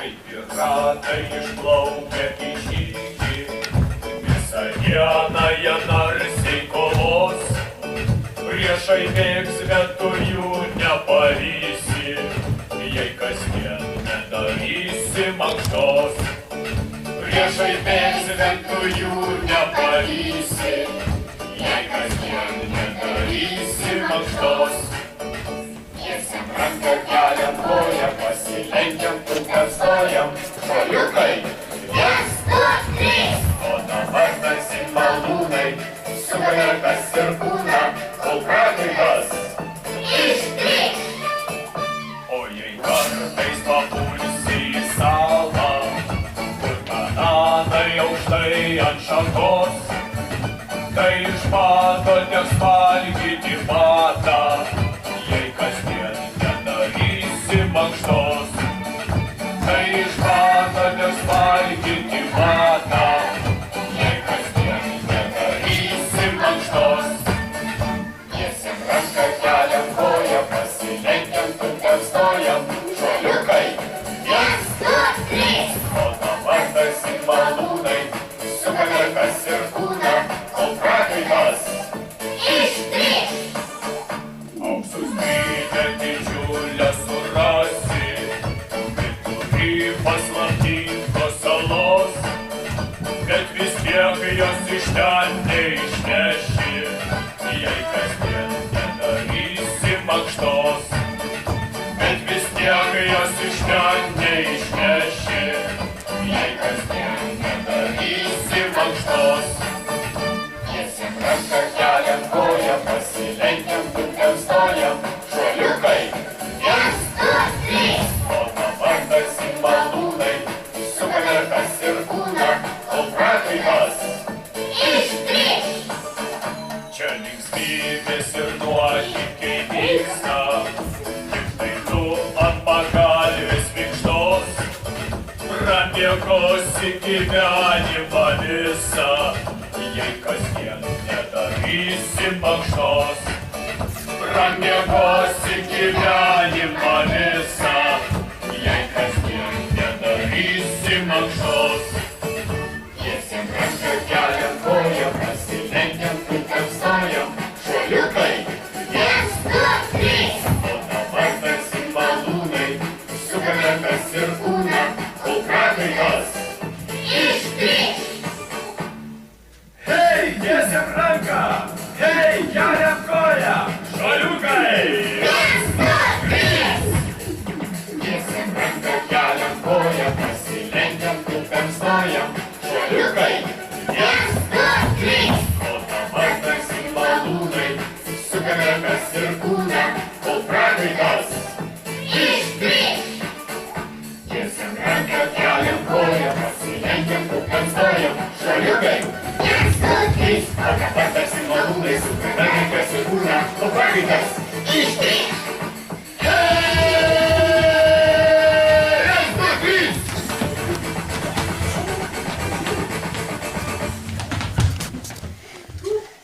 kaip piratai išplaukia į žygį. Visą dieną jie narsiai kovos, priešai bėgs, bet tu jų nepavysi, jei kasdien nedarysi mankštos. Priešai bėgs, bet tu jų nepavysi, jei kasdien nedarysi mankštos. Tiesiam ranką, keliam koją, pasilenkiam, tupem stojam, šuoliukai, 1, 2, 3. O dabar tarsi malūnai, sukuria rankas ir kūną, kol prakaitas ištrykš. O jei kartais papulsi į salą, kur bananai aukštai ant šakos, tai iš bato teks valgyti batą, jei kasdien nedarysi mankštos. Tai iš bato teks valgyti batą, jei kasdien nedarysi mankštos. Tiesiam ranką, keliam koją, pasilenkiam, tupem stojam, šuoliukai, 1, 2, 3. O dabar tarsi malūnai, sukam rankas ir kūną, kol prakaitas ištrykš. Auksus grytę didžiulę surasi, vidury paslaptingos salos, bet vis tiek jos iš ten neišneši, jei kasdien nedarysi mankštos. Bet vis tiek jos iš ten neišneši, jei kasdien nedarysi mankštos. Tiesiam ranką, keliam koją, pasilenkiam, tupem stojam, šuoliukai, 1, 2, 3. O dabar tarsi malūnai, sukam rankas ir kūną, kol prakaitas ištrykš. Čia linksmybės ir nuotykiai vyksta, tik tai tu ant pagalvės minkštos, pramiegosi gyvenimą visą, jei kasdien nedarysi mankštos. Pramiegosi gyvenimą visą, jei kasdien nedarysi mankštos. Tiesiam ranką, keliam koją, pasilenkiam, tupem stojam, šuoliukai, 1, 2, 3. O dabar tarsi malūnai, sukam rankas ir kūną, kol prakaitas ištrykš. Hei, tiesiam ranką! Hei, keliam koją! Šuoliukai! 1, 2, 3. Tiesiam ranką, keliam koją, pasilenkiam, tupem stojam, šuoliukai, 1, 2, 3. O dabar tarsi malūnai, sukam rankas ir kūną, kol prakaitas ištrykš. Tiesiam ranką, keliam koją, pasilenkiam, tupem stojam, šuoliukai, 1, 2, 3. O dabar tarsi malūnai, sukam rankas ir kūną, kol prakaitas